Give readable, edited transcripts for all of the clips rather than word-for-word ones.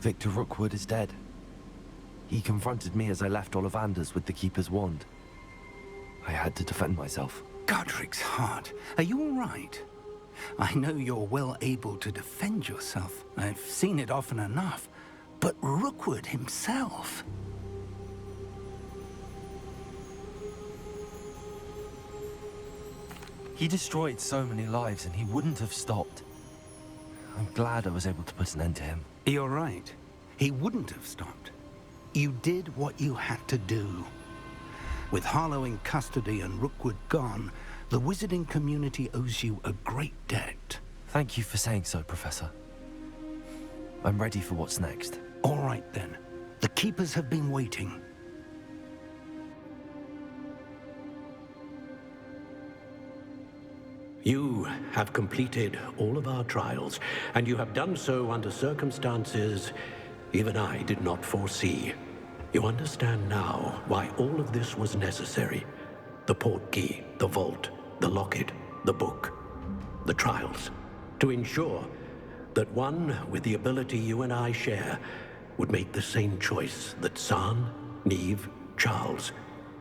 Victor Rookwood is dead. He confronted me as I left Ollivander's with the Keeper's wand. I had to defend myself. Godric's heart. Are you all right? I know you're well able to defend yourself. I've seen it often enough. But Rookwood himself... He destroyed so many lives and he wouldn't have stopped. I'm glad I was able to put an end to him. You're right. He wouldn't have stopped. You did what you had to do. With Harlow in custody and Rookwood gone, the wizarding community owes you a great debt. Thank you for saying so, Professor. I'm ready for what's next. All right, then. The Keepers have been waiting. You have completed all of our trials, and you have done so under circumstances even I did not foresee. You understand now why all of this was necessary. The portkey, the vault, the locket, the book, the trials. To ensure that one with the ability you and I share would make the same choice that San, Neve, Charles,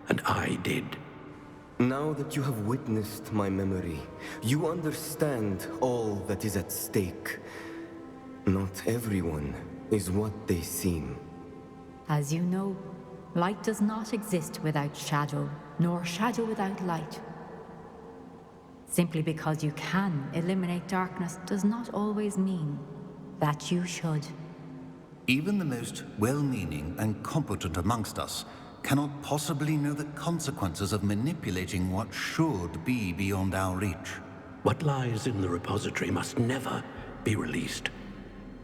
and I did. Now that you have witnessed my memory, you understand all that is at stake. Not everyone is what they seem. As you know, light does not exist without shadow, nor shadow without light. Simply because you can eliminate darkness does not always mean that you should. Even the most well-meaning and competent amongst us cannot possibly know the consequences of manipulating what should be beyond our reach. What lies in the repository must never be released.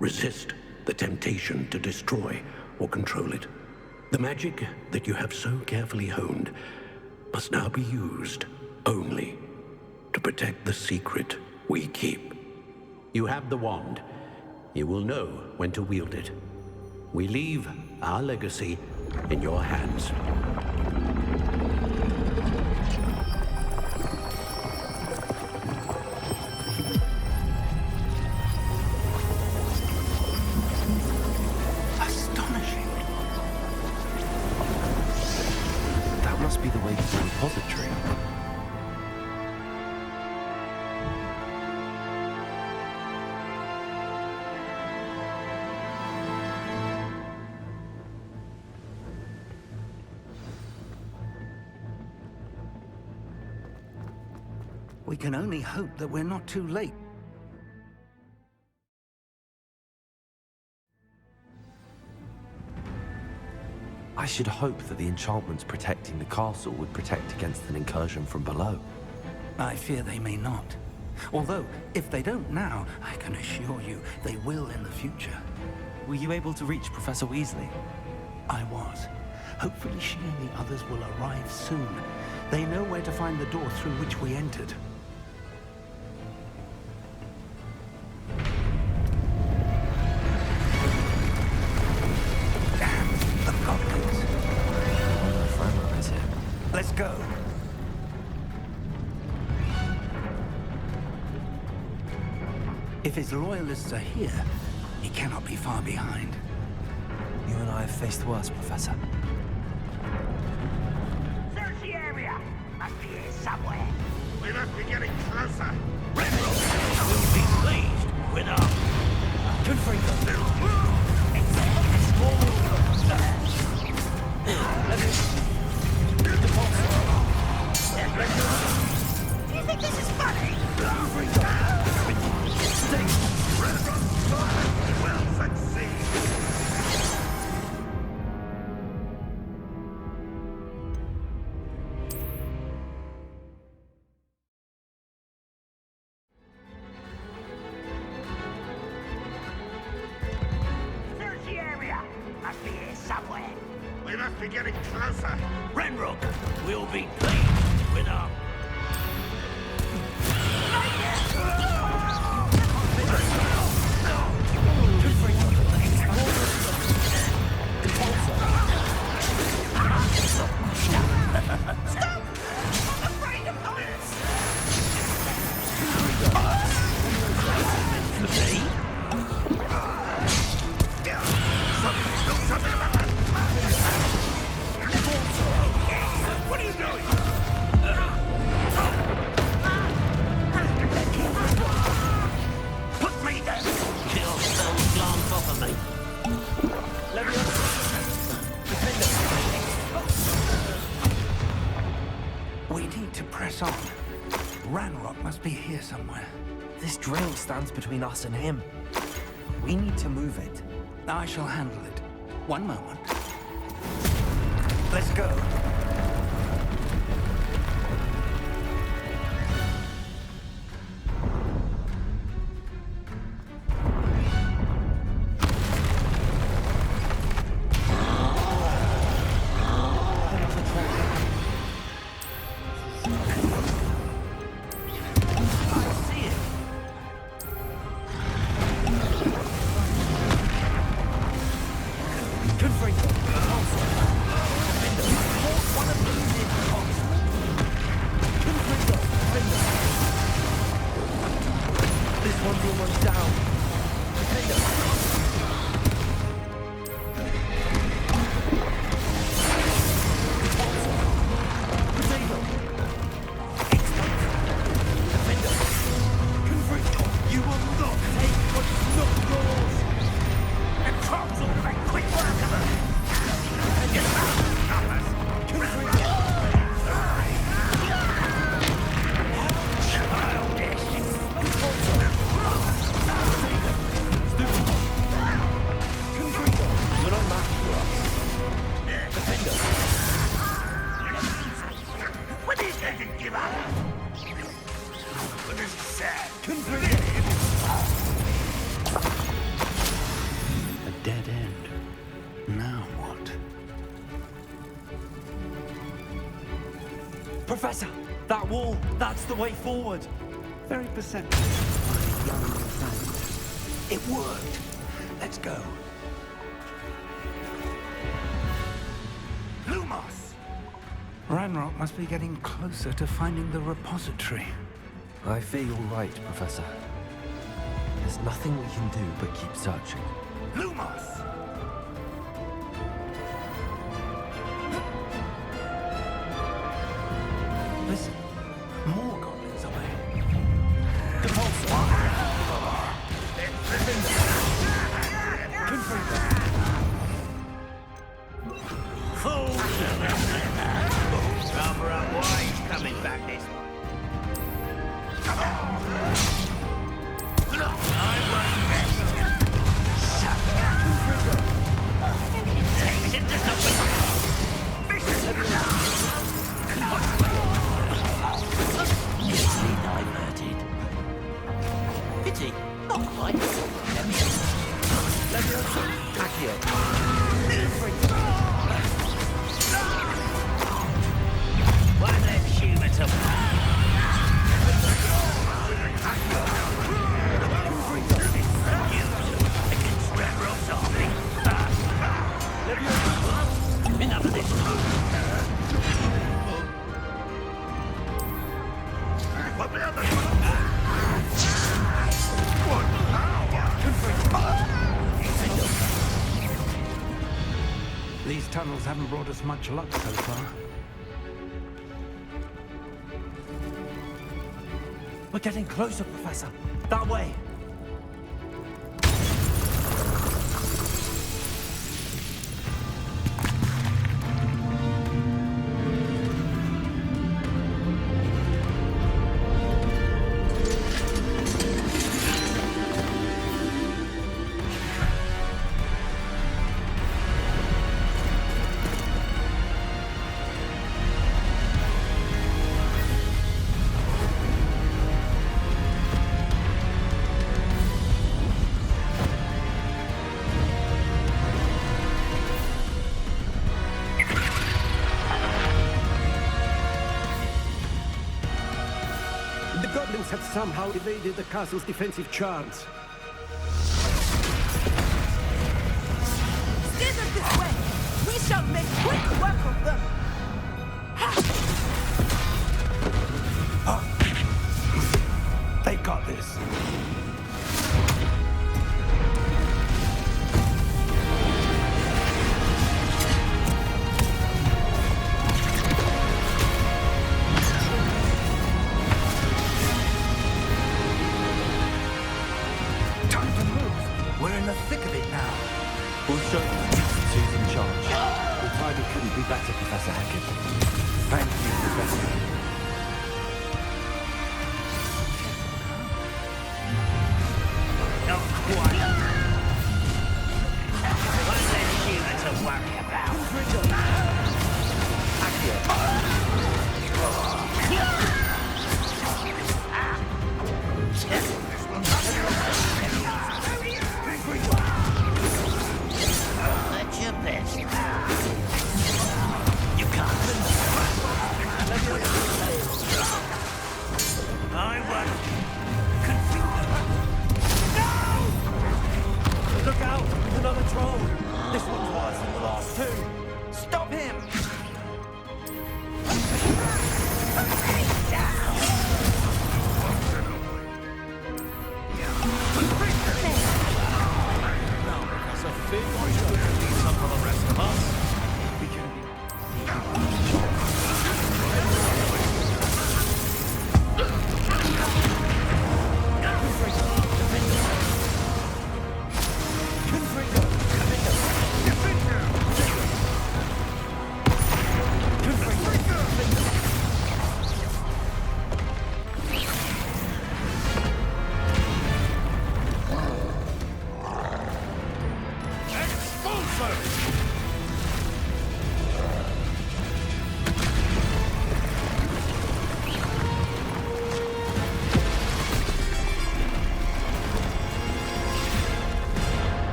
Resist the temptation to destroy or control it. The magic that you have so carefully honed must now be used only to protect the secret we keep. You have the wand. You will know when to wield it. We leave our legacy in your hands. Astonishing. That must be the way to the repository. We can only hope that we're not too late. I should hope that the enchantments protecting the castle would protect against an incursion from below. I fear they may not. Although, if they don't now, I can assure you they will in the future. Were you able to reach Professor Weasley? I was. Hopefully she and the others will arrive soon. They know where to find the door through which we entered. Let's go. If his loyalists are here, he cannot be far behind. You and I have faced worse, Professor. Search the area! Must be here somewhere. We must be getting closer. Ranrok will be pleased with us. Confronting Do you think this is funny? Will succeed. Search the area! Must be here somewhere. We must be getting closer. Ranrok will be pleased with us. Stop! I'm afraid of heights! For me? need to press on. Ranrok must be here somewhere. This drill stands between us and him. We need to move it. I shall handle it. One moment. Let's go. Professor, that wall, that's the way forward. Very perceptive, my young friend. It worked. Let's go. Lumos! Ranrok must be getting closer to finding the repository. I fear you're right, Professor. There's nothing we can do but keep searching. Lumos! Listen, more goblins away. Fools! Cover up, why he's coming back this way. Easily diverted. Pity, not quite. Why let humans against Ranrok's army? Enough of this. These tunnels haven't brought us much luck so far. We're getting closer, Professor. That way. Have somehow evaded the castle's defensive charms. Steer them this way! We shall make quick work of them! They got this. Better, Professor Hackett. Thank you, Professor. That's your best. You can't. I won't. Look out! Another troll! This one's worse than the last two! Stop him!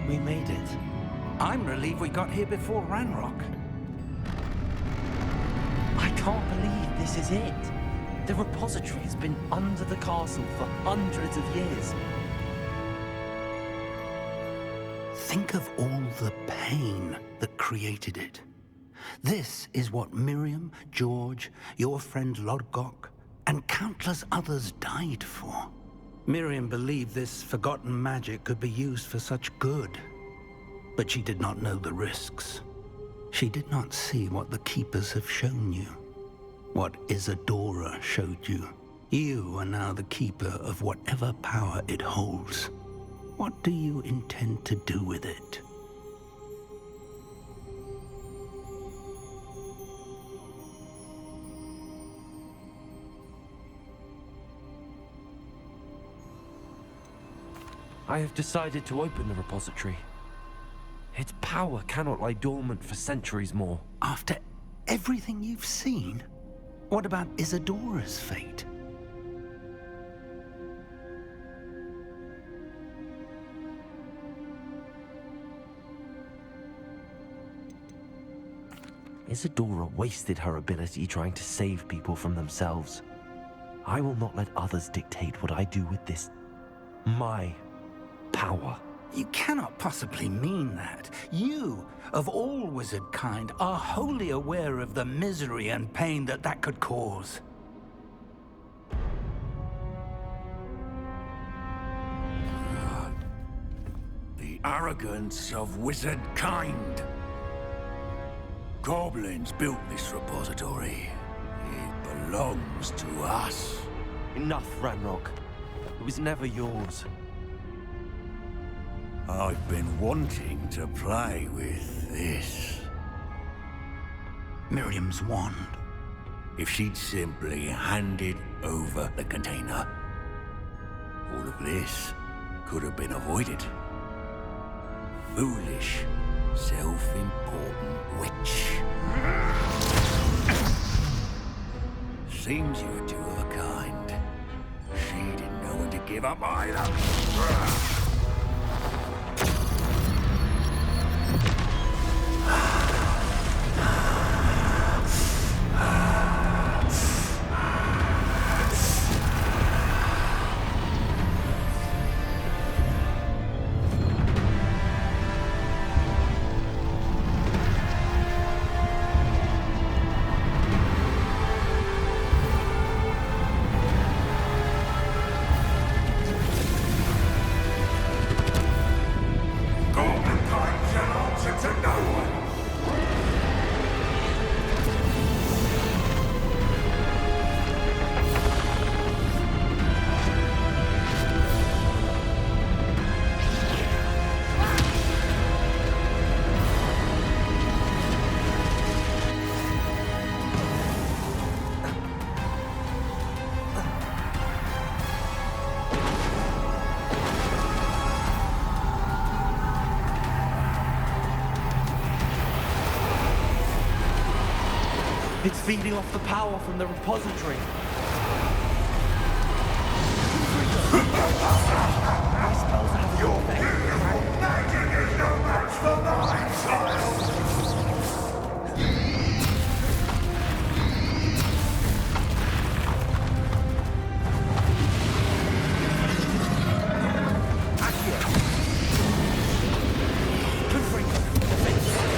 We made it. I'm relieved we got here before Ranrok. I can't believe this is it. The repository has been under the castle for hundreds of years. Think of all the pain that created it. This is what Miriam, George, your friend Lodgok, and countless others died for. Miriam believed this forgotten magic could be used for such good, but she did not know the risks. She did not see what the Keepers have shown you, what Isadora showed you. You are now the Keeper of whatever power it holds. What do you intend to do with it? I have decided to open the repository. Its power cannot lie dormant for centuries more. After everything you've seen? What about Isadora's fate? Isadora wasted her ability trying to save people from themselves. I will not let others dictate what I do with this. My power. You cannot possibly mean that. You, of all wizard kind, are wholly aware of the misery and pain that could cause. The arrogance of wizard kind. Goblins built this repository. It belongs to us. Enough, Ranrok. It was never yours. I've been wanting to play with this. Miriam's wand. If she'd simply handed over the container, all of this could have been avoided. Foolish, self-important witch. Seems you were two of a kind. She didn't know when to give up either. It's feeding off the power from the repository. My spells have your effect. Magic is no match for mine, child!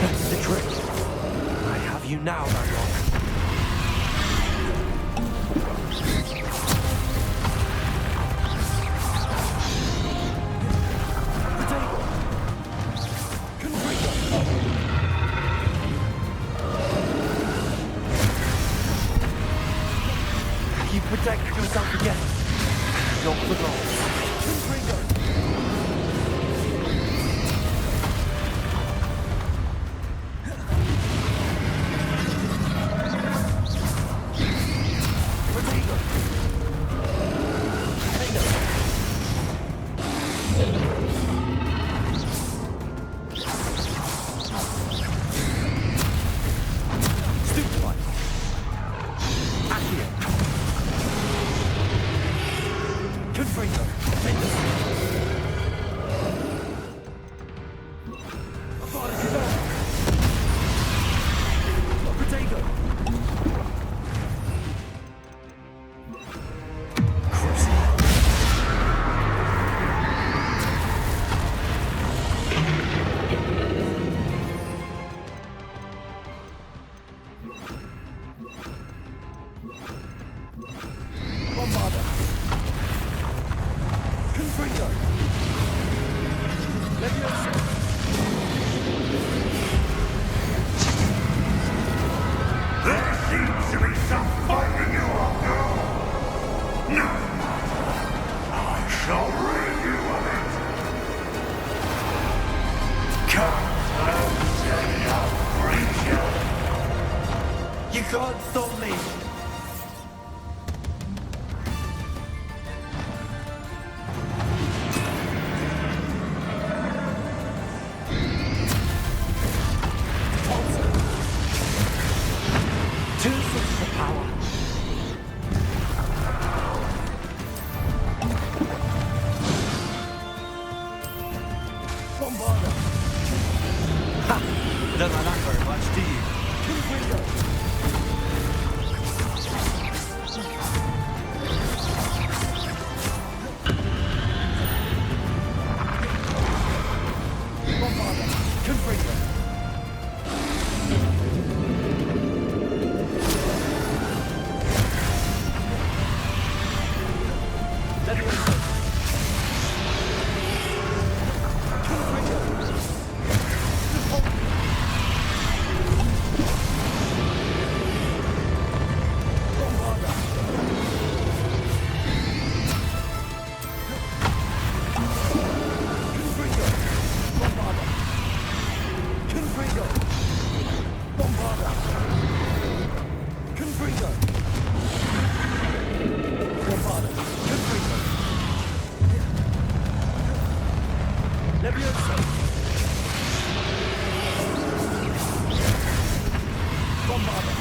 That's the trick. I have you now, Ranrok. Protect yourself again. Not for long. You can't stop me! Two sources of power. Bombarda! Ha! You don't like that very much, do you? Confringo! Bombarda! Confringo! Bombarda! Confringo! Levioso! Bombarda!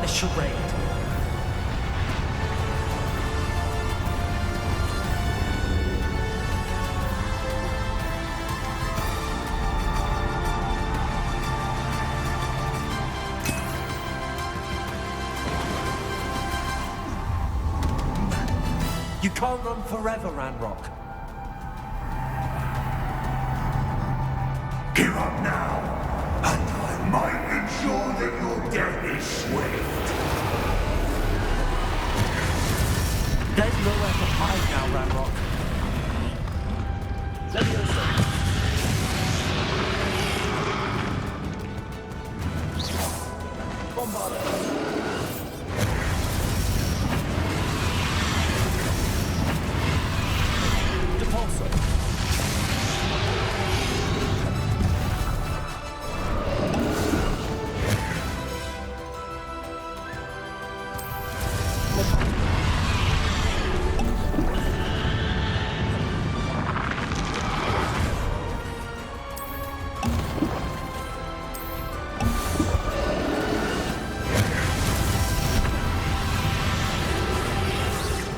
Charade. You can't run forever, Ranrok. Give up now, and I might ensure that your death is swift. There's nowhere to hide now, Ranrok. Levioso. Bombarda.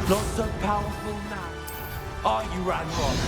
Not so powerful now, are you, Ranrok?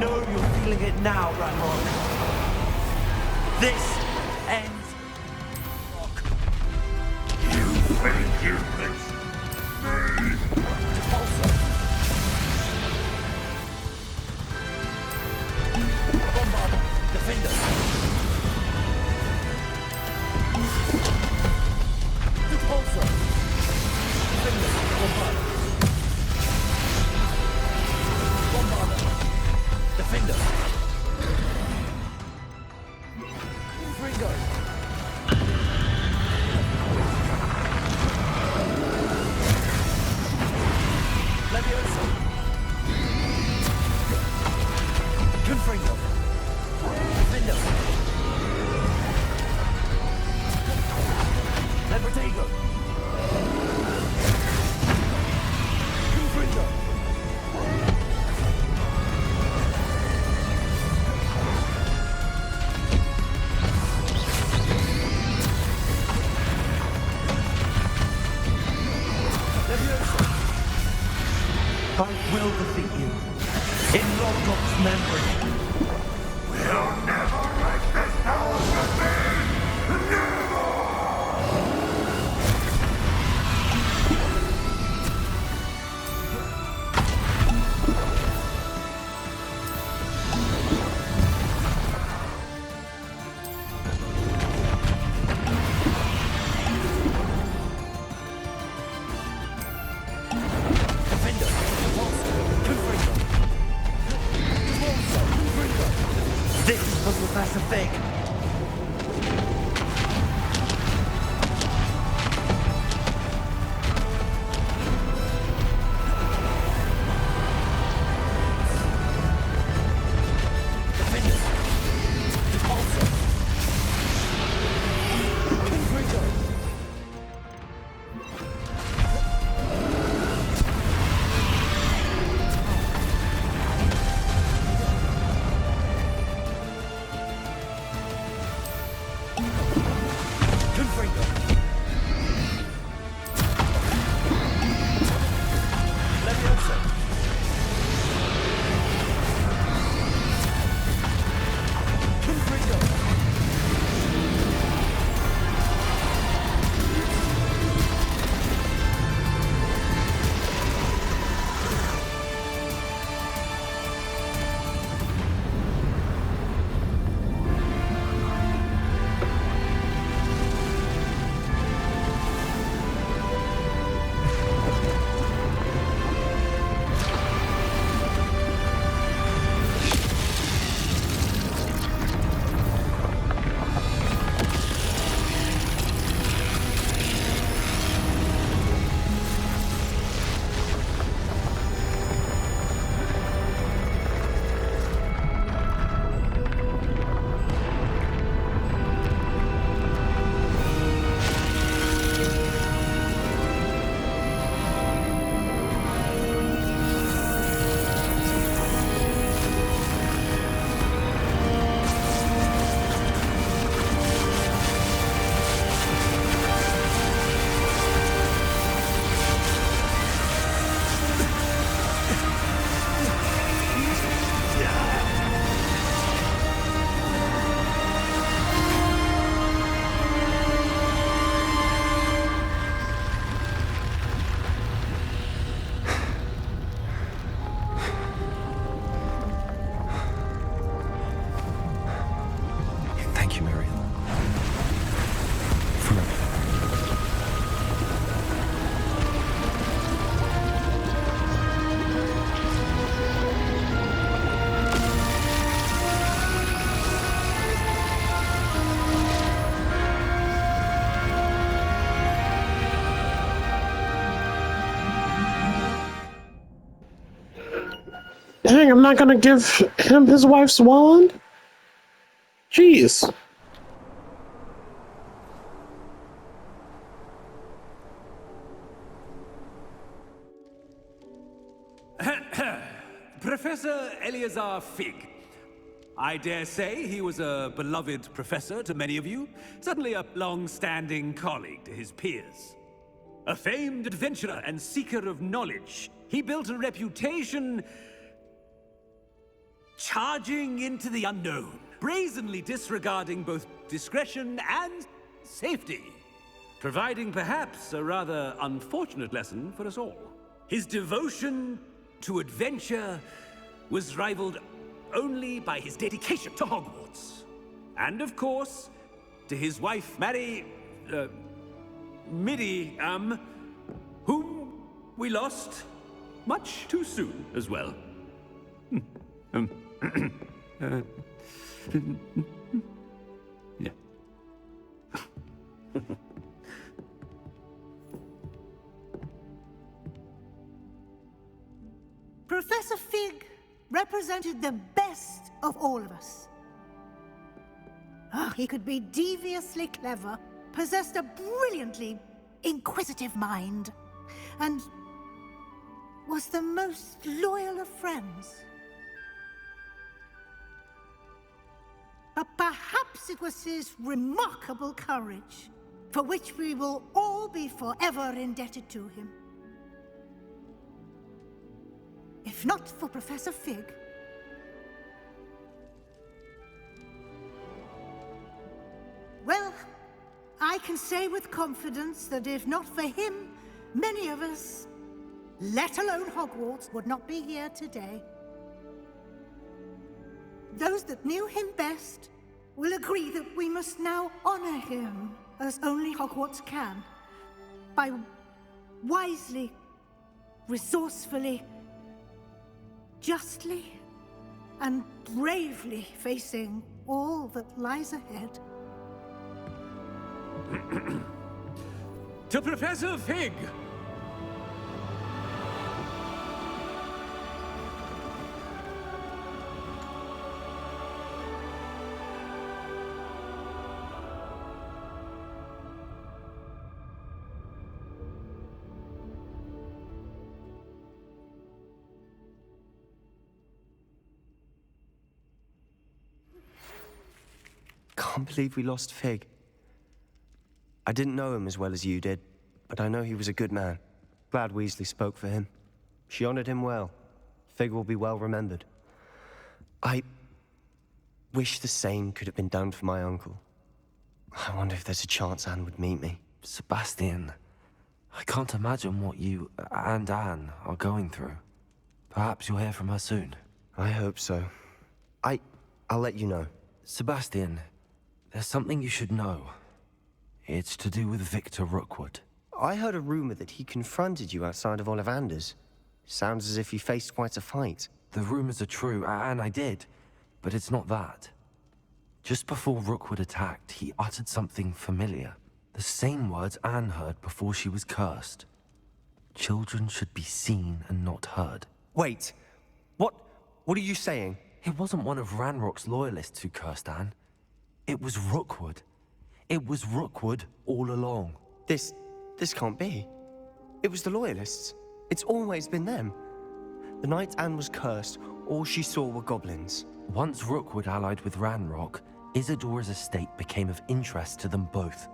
know you're feeling it now, Ranrok. This ends Ranrok. You think you fix me? Repulsor. Bombarder. Defender. Repulsor. Defender. Bombarder. Bombarder. Defender. Ringo. Leviosa. Confringo. Defender. Levertago. Confringo. I will defeat you. In Logdor's memory. We'll never let this house remain! Never! Defender. Repulsor. Confringo. Repulsor. Confringo. This was Professor Fig. Defender. Repulsor. Confringo. Confringo. Leviosa. Confringo. Thank you, Marion. For everything. Dang, I'm not gonna give him his wife's wand? Jeez. Professor Eleazar Fig. I dare say he was a beloved professor to many of you, suddenly a long-standing colleague to his peers. A famed adventurer and seeker of knowledge, he built a reputation charging into the unknown, brazenly disregarding both discretion and safety, providing perhaps a rather unfortunate lesson for us all. His devotion to adventure was rivaled only by his dedication to Hogwarts. And of course, to his wife, Middy, whom we lost much too soon as well. Yeah. Professor Fig represented the best of all of us. Oh, he could be deviously clever, possessed a brilliantly inquisitive mind, and was the most loyal of friends. But perhaps it was his remarkable courage, for which we will all be forever indebted to him. If not for Professor Fig, well, I can say with confidence that if not for him, many of us, let alone Hogwarts, would not be here today. Those that knew him best will agree that we must now honor him as only Hogwarts can, by wisely, resourcefully, justly, and bravely facing all that lies ahead. To Professor Fig! Can't believe we lost Fig. I didn't know him as well as you did, but I know he was a good man. Glad Weasley spoke for him. She honored him well. Fig will be well remembered. I wish the same could have been done for my uncle. I wonder if there's a chance Anne would meet me. Sebastian, I can't imagine what you and Anne are going through. Perhaps you'll hear from her soon. I hope so. I'll let you know. Sebastian, there's something you should know. It's to do with Victor Rookwood. I heard a rumor that he confronted you outside of Ollivander's. Sounds as if you faced quite a fight. The rumors are true, and I did, but it's not that. Just before Rookwood attacked, he uttered something familiar. The same words Anne heard before she was cursed. Children should be seen and not heard. Wait, what are you saying? It wasn't one of Ranrock's loyalists who cursed Anne. It was Rookwood. It was Rookwood all along. This can't be. It was the Loyalists. It's always been them. The night Anne was cursed, all she saw were goblins. Once Rookwood allied with Ranrock, Isadora's estate became of interest to them both.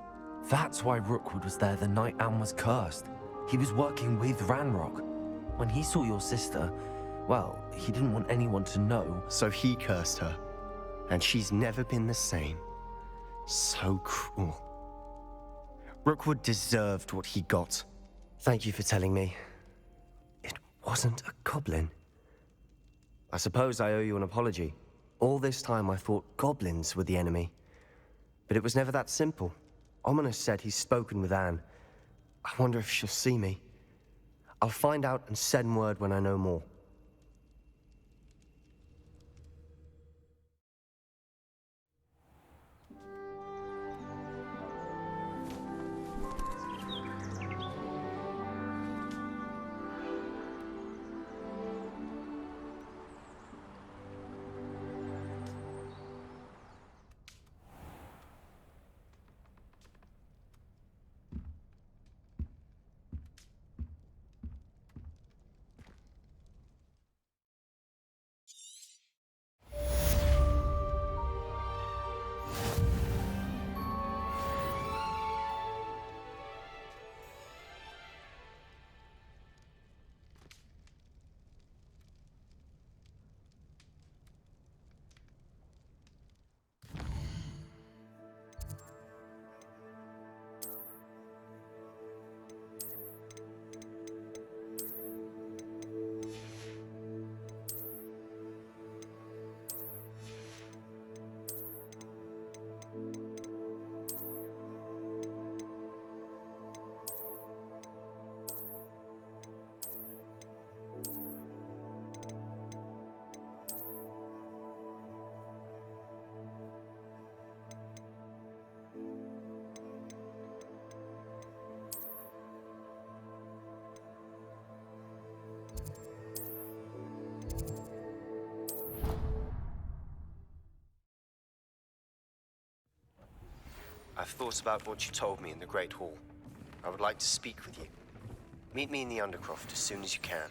That's why Rookwood was there the night Anne was cursed. He was working with Ranrock. When he saw your sister, well, he didn't want anyone to know. So he cursed her. And she's never been the same. So cruel. Rookwood deserved what he got. Thank you for telling me. It wasn't a goblin. I suppose I owe you an apology. All this time I thought goblins were the enemy. But it was never that simple. Ominous said he's spoken with Anne. I wonder if she'll see me. I'll find out and send word when I know more. I've thought about what you told me in the Great Hall. I would like to speak with you. Meet me in the Undercroft as soon as you can.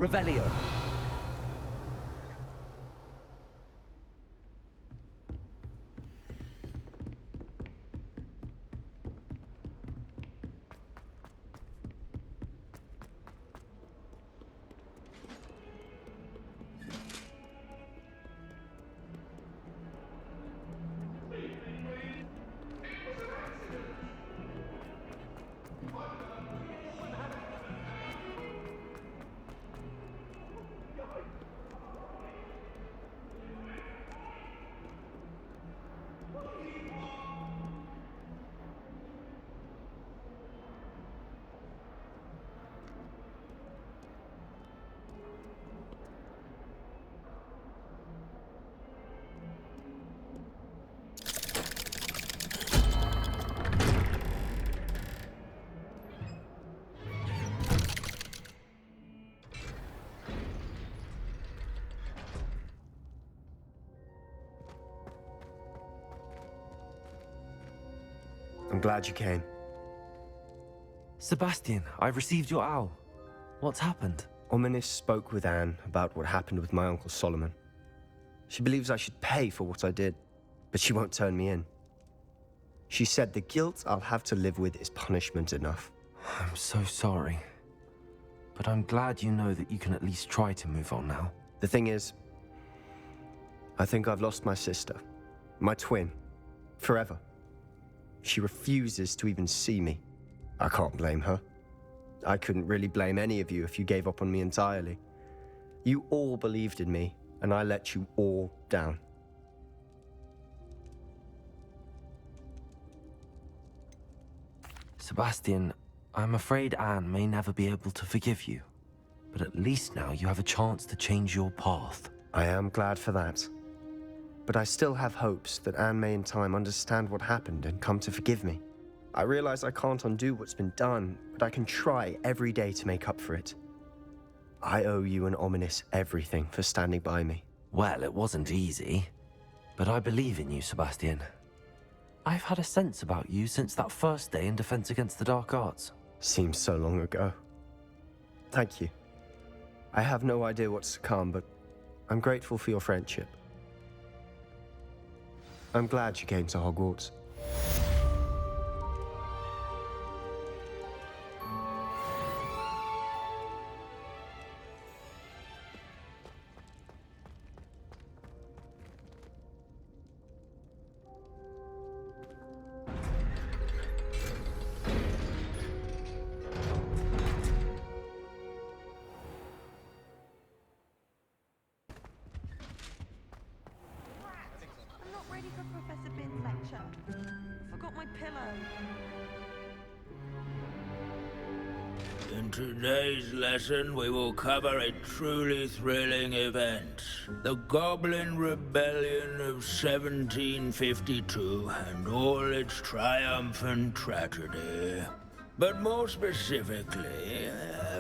Revelio. I'm glad you came. Sebastian, I received your owl. What's happened? Ominis spoke with Anne about what happened with my Uncle Solomon. She believes I should pay for what I did, but she won't turn me in. She said the guilt I'll have to live with is punishment enough. I'm so sorry. But I'm glad you know that you can at least try to move on now. The thing is, I think I've lost my sister, my twin, forever. She refuses to even see me. I can't blame her. I couldn't really blame any of you if you gave up on me entirely. You all believed in me, and I let you all down. Sebastian, I'm afraid Anne may never be able to forgive you. But at least now you have a chance to change your path. I am glad for that. But I still have hopes that Anne may in time understand what happened and come to forgive me. I realize I can't undo what's been done, but I can try every day to make up for it. I owe you and Ominis everything for standing by me. Well, it wasn't easy. But I believe in you, Sebastian. I've had a sense about you since that first day in Defense Against the Dark Arts. Seems so long ago. Thank you. I have no idea what's to come, but I'm grateful for your friendship. I'm glad you came to Hogwarts. In today's lesson, we will cover a truly thrilling event. The Goblin Rebellion of 1752 and all its triumphant tragedy. But more specifically,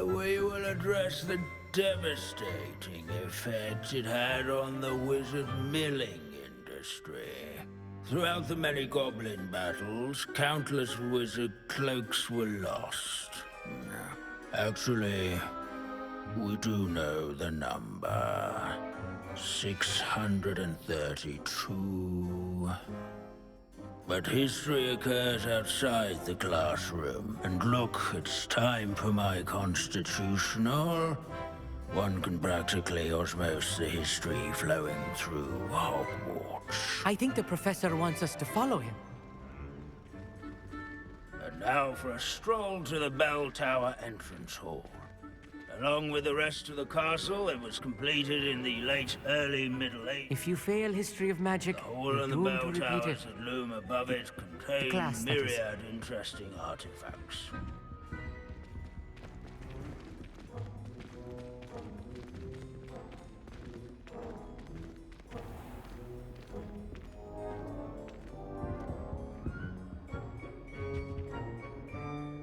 we will address the devastating effect it had on the wizard milling industry. Throughout the many goblin battles, countless wizard cloaks were lost. Actually, we do know the number. 632. But history occurs outside the classroom. And look, it's time for my constitutional. One can practically osmose the history flowing through Hogwarts. I think the professor wants us to follow him. And now for a stroll to the bell tower entrance hall. Along with the rest of the castle, it was completed in the early Middle Ages. If you fail history of magic, The hall you're and the doomed bell to repeat towers it. that loom above it contain class, that is. myriad interesting artifacts.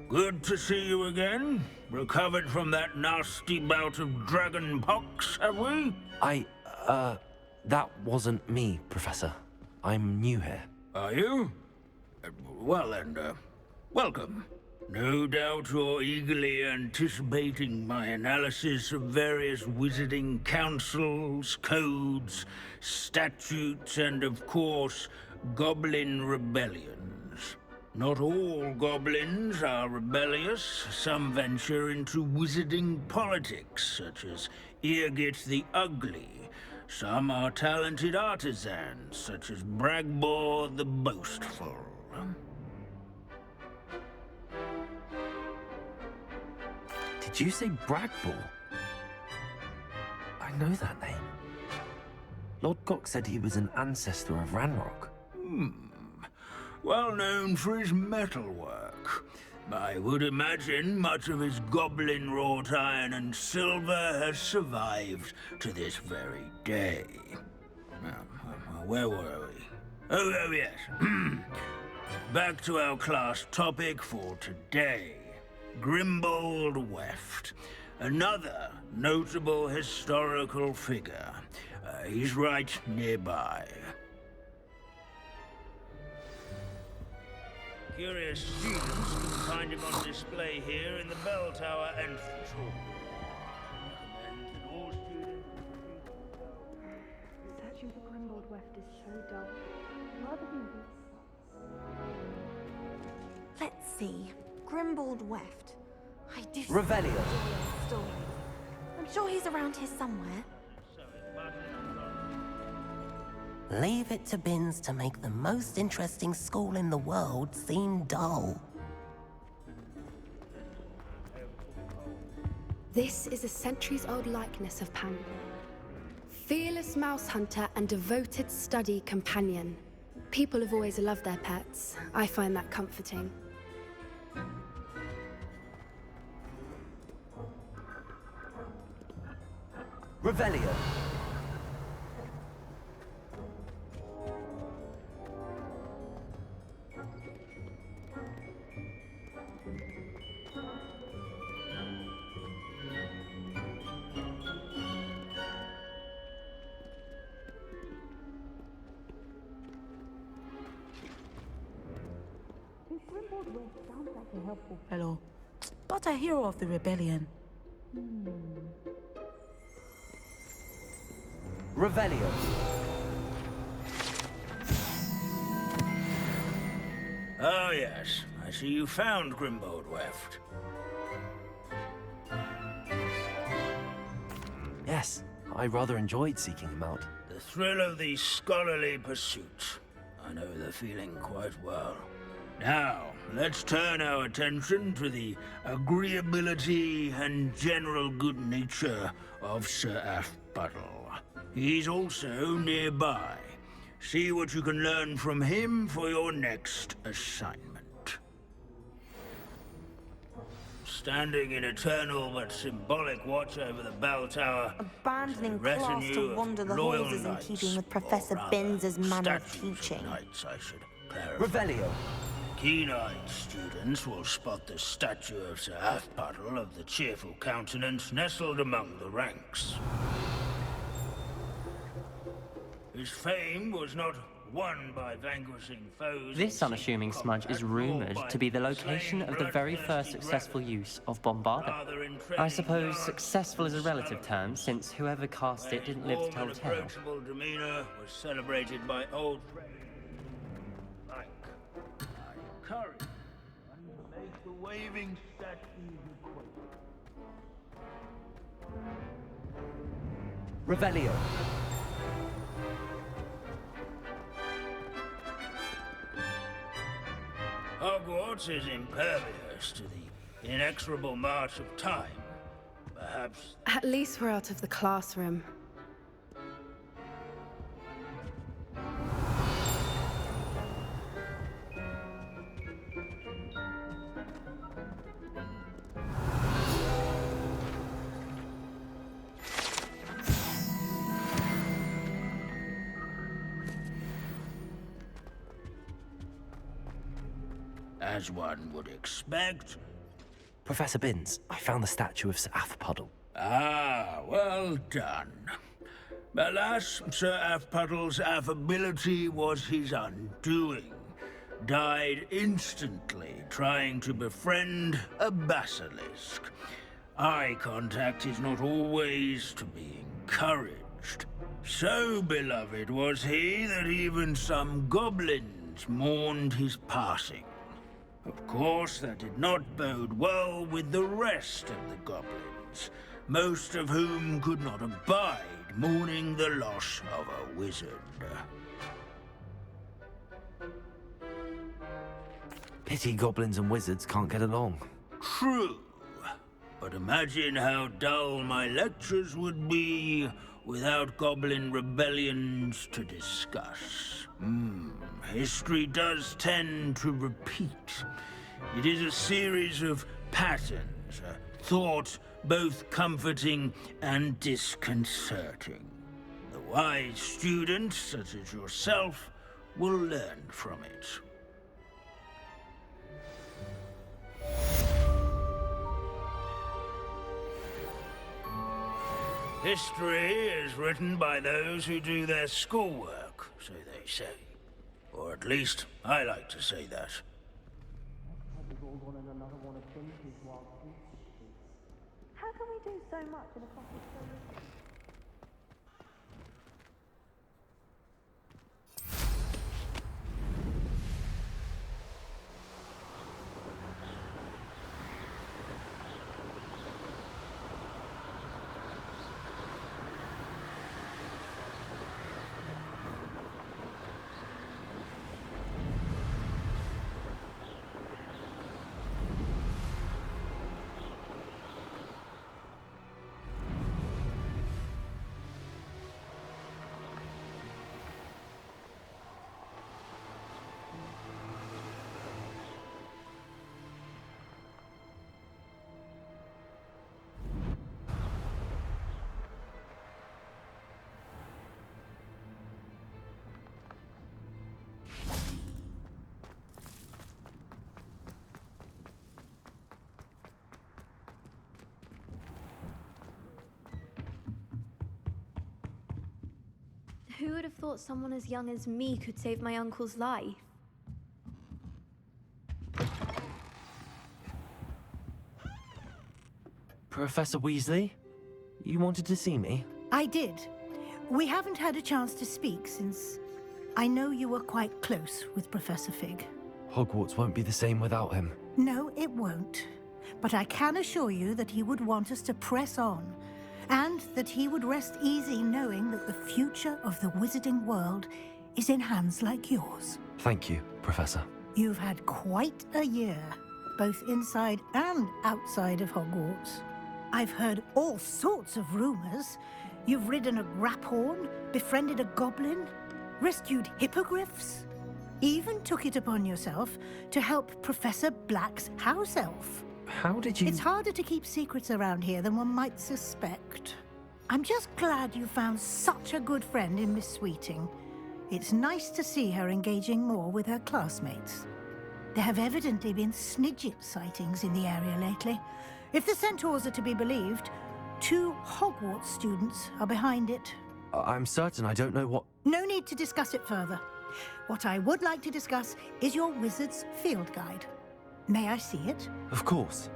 Good to see you again. Recovered from that nasty bout of dragon pox, have we? That wasn't me, Professor. I'm new here. Are you? Well then, welcome. No doubt you're eagerly anticipating my analysis of various wizarding councils, codes, statutes, and of course, goblin rebellions. Not all goblins are rebellious. Some venture into wizarding politics, such as Irgit the Ugly. Some are talented artisans, such as Bragbor the Boastful. Did you say Bragbor? I know that name. Lord Cock said he was an ancestor of Ranrok. Well known for his metalwork. I would imagine much of his goblin wrought iron and silver has survived to this very day. Where were we? Oh yes. Back to our class topic for today. Grimbold Weft. Another notable historical figure. He's right nearby. Curious students can find him on display here in the bell tower entrance hall. Recommend that all students... Searching for Grimbold Weft is so dull. Rather than Let's see. Grimbold Weft. I do Revelio. stories. I'm sure he's around here somewhere. Leave it to Binns to make the most interesting school in the world seem dull. This is a centuries-old likeness of Pan. Fearless mouse hunter and devoted study companion. People have always loved their pets. I find that comforting. Revelio. Hello. But a hero of the rebellion. Revelio. Oh yes, I see you found Grimbold Weft. Yes, I rather enjoyed seeking him out. The thrill of the scholarly pursuit. I know the feeling quite well. Now, let's turn our attention to the agreeability and general good nature of Sir Aphbuttle. He's also nearby. See what you can learn from him for your next assignment. Standing in eternal but symbolic watch over the bell tower, Abandoning class to wander the halls is in keeping with Professor Binns' manner of teaching. Knights, I should clarify. Revelio. Keen-eyed students will spot the statue of Sir Half-Puddle of the Cheerful Countenance nestled among the ranks. His fame was not won by vanquishing foes. This unassuming smudge is rumoured to be the location of the very first successful use of Bombarda. I suppose successful is a relative term, since whoever cast it didn't live to tell the tale. Approachable demeanor was celebrated by old friends like courage and make the waving statues equate. Revelio. Hogwarts is impervious to the inexorable march of time. Perhaps... At least we're out of the classroom. As one would expect. Professor Binns, I found the statue of Sir Half-Puddle. Ah, well done. Alas, Sir Half-Puddle's affability was his undoing. Died instantly trying to befriend a basilisk. Eye contact is not always to be encouraged. So beloved was he that even some goblins mourned his passing. Of course, that did not bode well with the rest of the goblins, most of whom could not abide mourning the loss of a wizard. Pity goblins and wizards can't get along. True, but imagine how dull my lectures would be without goblin rebellions to discuss. History does tend to repeat. It is a series of patterns, a thought both comforting and disconcerting. The wise students, such as yourself, will learn from it. History is written by those who do their schoolwork, so they say. Or at least, I like to say that. How can we do so much in a cottage so little? Who would have thought someone as young as me could save my uncle's life? Professor Weasley? You wanted to see me? I did. We haven't had a chance to speak since I know you were quite close with Professor Fig. Hogwarts won't be the same without him. No, it won't. But I can assure you that he would want us to press on, and that he would rest easy knowing that the future of the wizarding world is in hands like yours. Thank you, Professor. You've had quite a year, both inside and outside of Hogwarts. I've heard all sorts of rumors. You've ridden a graphorn, befriended a goblin, rescued hippogriffs, even took it upon yourself to help Professor Black's house elf. How did you... It's harder to keep secrets around here than one might suspect. I'm just glad you found such a good friend in Miss Sweeting. It's nice to see her engaging more with her classmates. There have evidently been Snidget sightings in the area lately. If the centaurs are to be believed, 2 Hogwarts students are behind it. I'm certain I don't know what... No need to discuss it further. What I would like to discuss is your wizard's field guide. May I see it? Of course.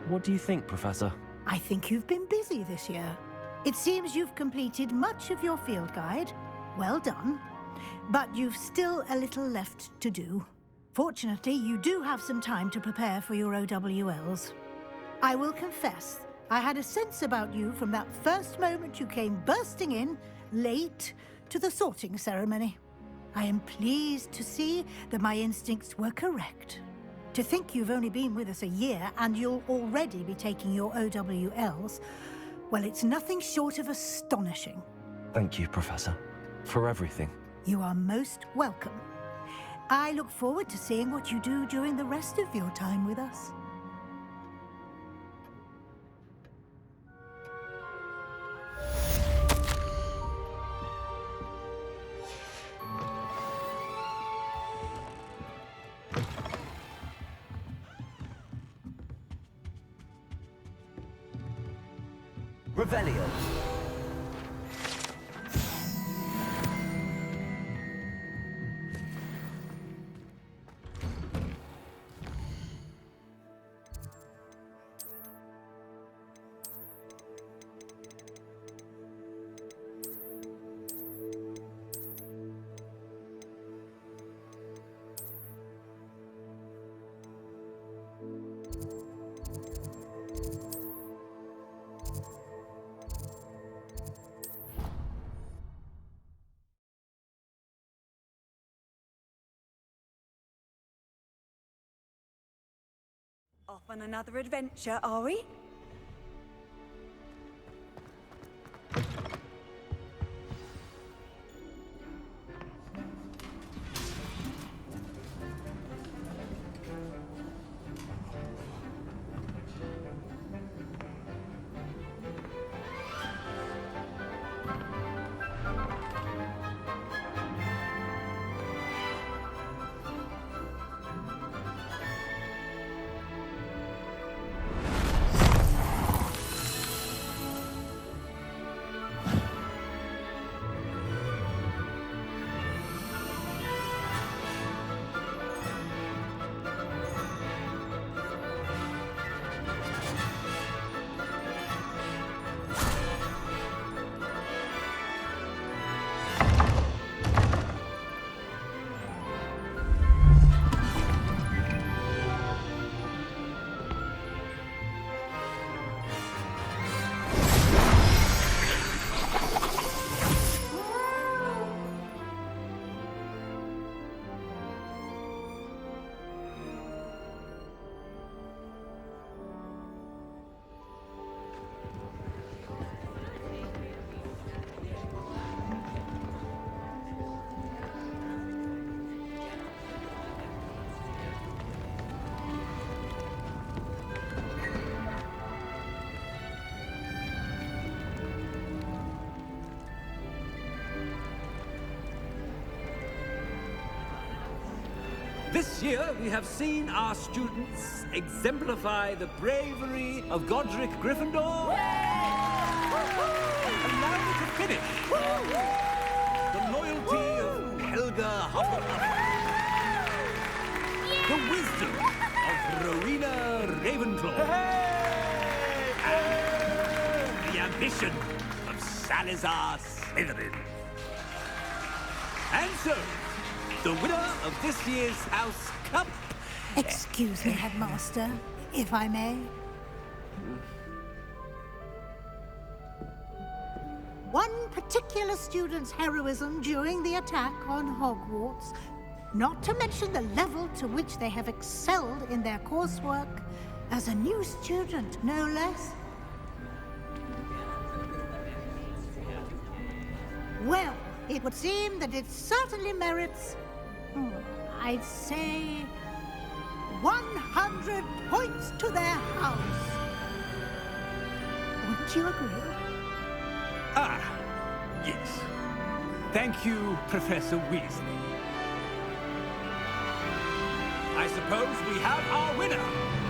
What do you think, Professor? I think you've been busy this year. It seems you've completed much of your field guide. Well done. But you've still a little left to do. Fortunately, you do have some time to prepare for your OWLs. I will confess, I had a sense about you from that first moment you came bursting in, late, to the sorting ceremony. I am pleased to see that my instincts were correct. To think you've only been with us a year and you'll already be taking your OWLs, well, it's nothing short of astonishing. Thank you, Professor, for everything. You are most welcome. I look forward to seeing what you do during the rest of your time with us. Revelio. Off on another adventure, are we? This year, we have seen our students exemplify the bravery of Godric Gryffindor. Allow me to finish. The loyalty of Helga Hufflepuff. The wisdom of Rowena Ravenclaw. And the ambition of Salazar Slytherin. And so, the winner of this year's House Cup... Excuse me, Headmaster, if I may. One particular student's heroism during the attack on Hogwarts, not to mention the level to which they have excelled in their coursework, as a new student, no less. Well, it would seem that it certainly merits I'd say 100 points to their house. Wouldn't you agree? Ah, yes. Thank you, Professor Weasley. I suppose we have our winner.